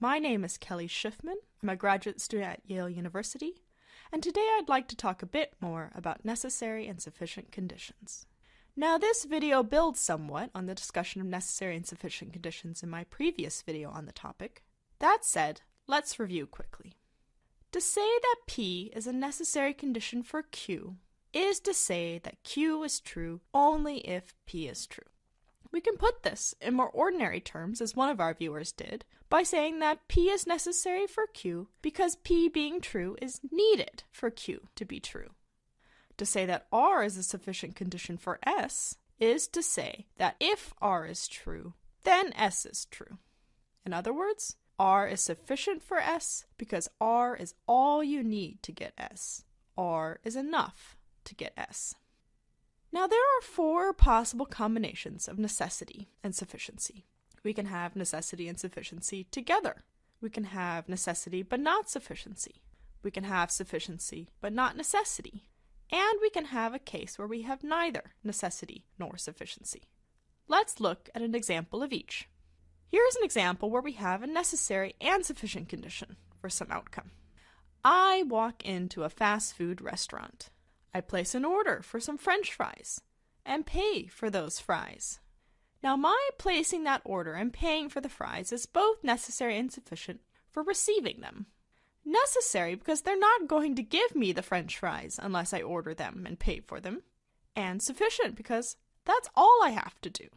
My name is Keli. I'm a graduate student at Yale University, and today I'd like to talk a bit more about necessary and sufficient conditions. Now, this video builds somewhat on the discussion of necessary and sufficient conditions in my previous video on the topic. That said, let's review quickly. To say that P is a necessary condition for Q is to say that Q is true only if P is true. We can put this in more ordinary terms, as one of our viewers did, by saying that P is necessary for Q because P being true is needed for Q to be true. To say that R is a sufficient condition for S is to say that if R is true, then S is true. In other words, R is sufficient for S because R is all you need to get S. R is enough to get S. Now, there are four possible combinations of necessity and sufficiency. We can have necessity and sufficiency together. We can have necessity but not sufficiency. We can have sufficiency but not necessity. And we can have a case where we have neither necessity nor sufficiency. Let's look at an example of each. Here's an example where we have a necessary and sufficient condition for some outcome. I walk into a fast food restaurant. I place an order for some French fries and pay for those fries. Now, my placing that order and paying for the fries is both necessary and sufficient for receiving them. Necessary because they're not going to give me the French fries unless I order them and pay for them. And sufficient because that's all I have to do.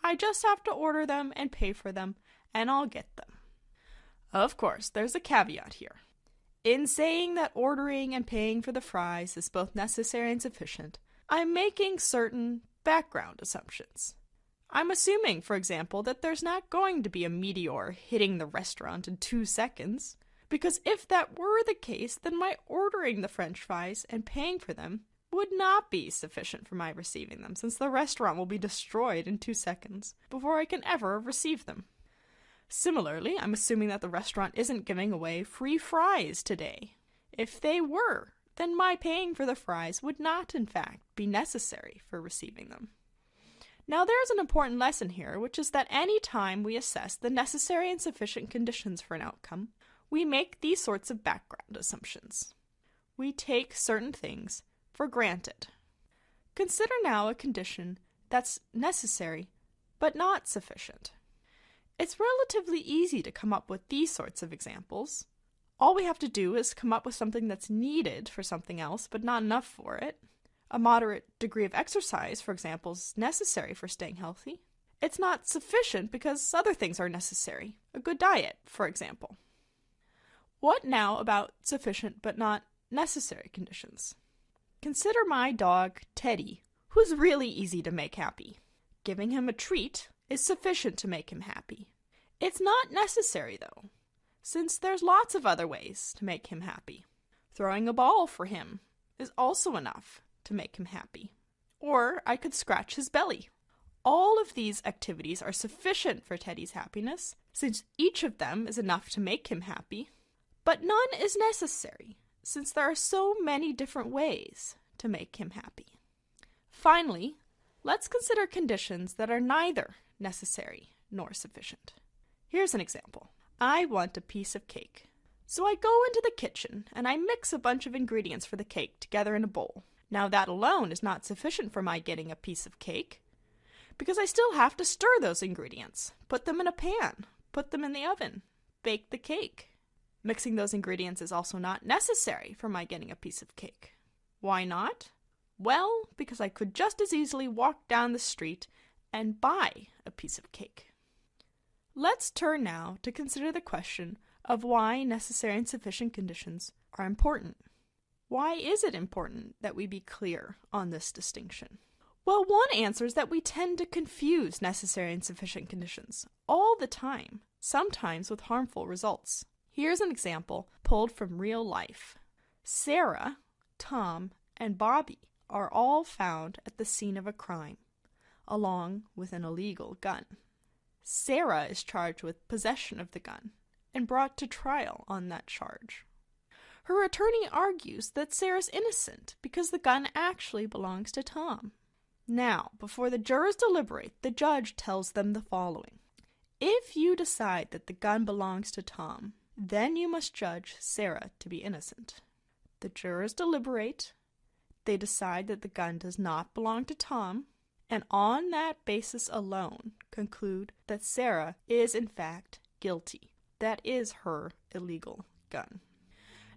I just have to order them and pay for them, and I'll get them. Of course, there's a caveat here. In saying that ordering and paying for the fries is both necessary and sufficient, I'm making certain background assumptions. I'm assuming, for example, that there's not going to be a meteor hitting the restaurant in 2 seconds, because if that were the case, then my ordering the French fries and paying for them would not be sufficient for my receiving them, since the restaurant will be destroyed in 2 seconds before I can ever receive them. Similarly, I'm assuming that the restaurant isn't giving away free fries today. If they were, then my paying for the fries would not, in fact, be necessary for receiving them. Now, there's an important lesson here, which is that any time we assess the necessary and sufficient conditions for an outcome, we make these sorts of background assumptions. We take certain things for granted. Consider now a condition that's necessary but not sufficient. It's relatively easy to come up with these sorts of examples. All we have to do is come up with something that's needed for something else but not enough for it. A moderate degree of exercise, for example, is necessary for staying healthy. It's not sufficient because other things are necessary. A good diet, for example. What now about sufficient but not necessary conditions? Consider my dog, Teddy, who's really easy to make happy. Giving him a treat is sufficient to make him happy. It's not necessary, though, since there's lots of other ways to make him happy. Throwing a ball for him is also enough to make him happy. Or I could scratch his belly. All of these activities are sufficient for Teddy's happiness, since each of them is enough to make him happy. But none is necessary, since there are so many different ways to make him happy. Finally, let's consider conditions that are neither necessary nor sufficient. Here's an example. I want a piece of cake. So I go into the kitchen and I mix a bunch of ingredients for the cake together in a bowl. Now that alone is not sufficient for my getting a piece of cake, because I still have to stir those ingredients, put them in a pan, put them in the oven, bake the cake. Mixing those ingredients is also not necessary for my getting a piece of cake. Why not? Well, because I could just as easily walk down the street and buy a piece of cake. Let's turn now to consider the question of why necessary and sufficient conditions are important. Why is it important that we be clear on this distinction? Well, one answer is that we tend to confuse necessary and sufficient conditions all the time, sometimes with harmful results. Here's an example pulled from real life. Sarah, Tom, and Bobby are all found at the scene of a crime, along with an illegal gun. Sarah is charged with possession of the gun and brought to trial on that charge. Her attorney argues that Sarah's innocent because the gun actually belongs to Tom. Now, before the jurors deliberate, the judge tells them the following. If you decide that the gun belongs to Tom, then you must judge Sarah to be innocent. The jurors deliberate. They decide that the gun does not belong to Tom, and on that basis alone conclude that Sarah is in fact guilty. That is her illegal gun.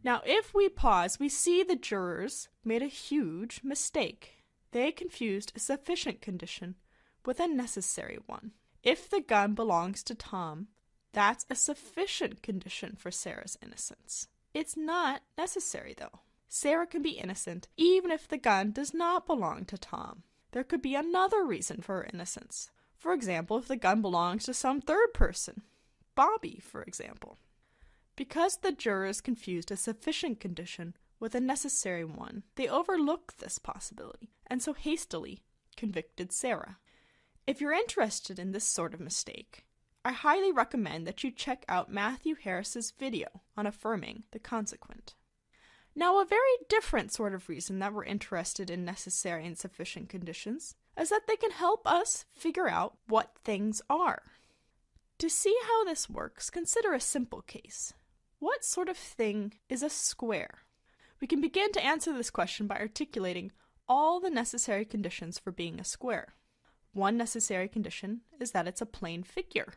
Now, if we pause, we see the jurors made a huge mistake. They confused a sufficient condition with a necessary one. If the gun belongs to Tom, that's a sufficient condition for Sarah's innocence. It's not necessary, though. Sarah can be innocent even if the gun does not belong to Tom. There could be another reason for her innocence. For example, if the gun belongs to some third person, Bobby, for example. Because the jurors confused a sufficient condition with a necessary one, they overlooked this possibility and so hastily convicted Sarah. If you're interested in this sort of mistake, I highly recommend that you check out Matthew Harris's video on affirming the consequent. Now, a very different sort of reason that we're interested in necessary and sufficient conditions is that they can help us figure out what things are. To see how this works, consider a simple case. What sort of thing is a square? We can begin to answer this question by articulating all the necessary conditions for being a square. One necessary condition is that it's a plane figure.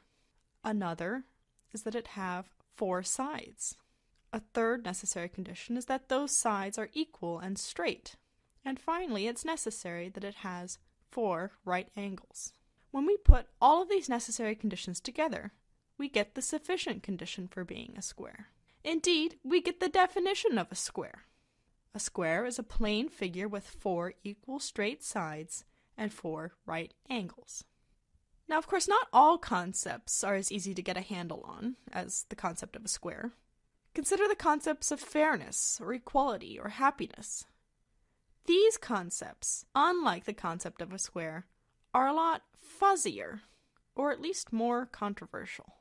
Another is that it have 4 sides. A third necessary condition is that those sides are equal and straight. And finally, it's necessary that it has 4 right angles. When we put all of these necessary conditions together, we get the sufficient condition for being a square. Indeed, we get the definition of a square. A square is a plane figure with 4 equal straight sides and 4 right angles. Now, of course, not all concepts are as easy to get a handle on as the concept of a square. Consider the concepts of fairness or equality or happiness. These concepts, unlike the concept of a square, are a lot fuzzier, or at least more controversial.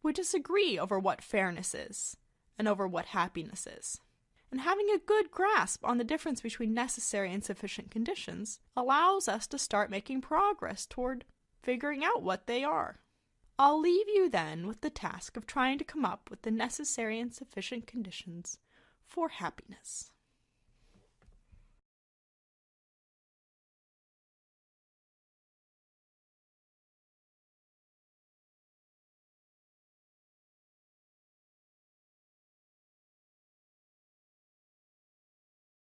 We disagree over what fairness is and over what happiness is. And having a good grasp on the difference between necessary and sufficient conditions allows us to start making progress toward figuring out what they are. I'll leave you then with the task of trying to come up with the necessary and sufficient conditions for happiness.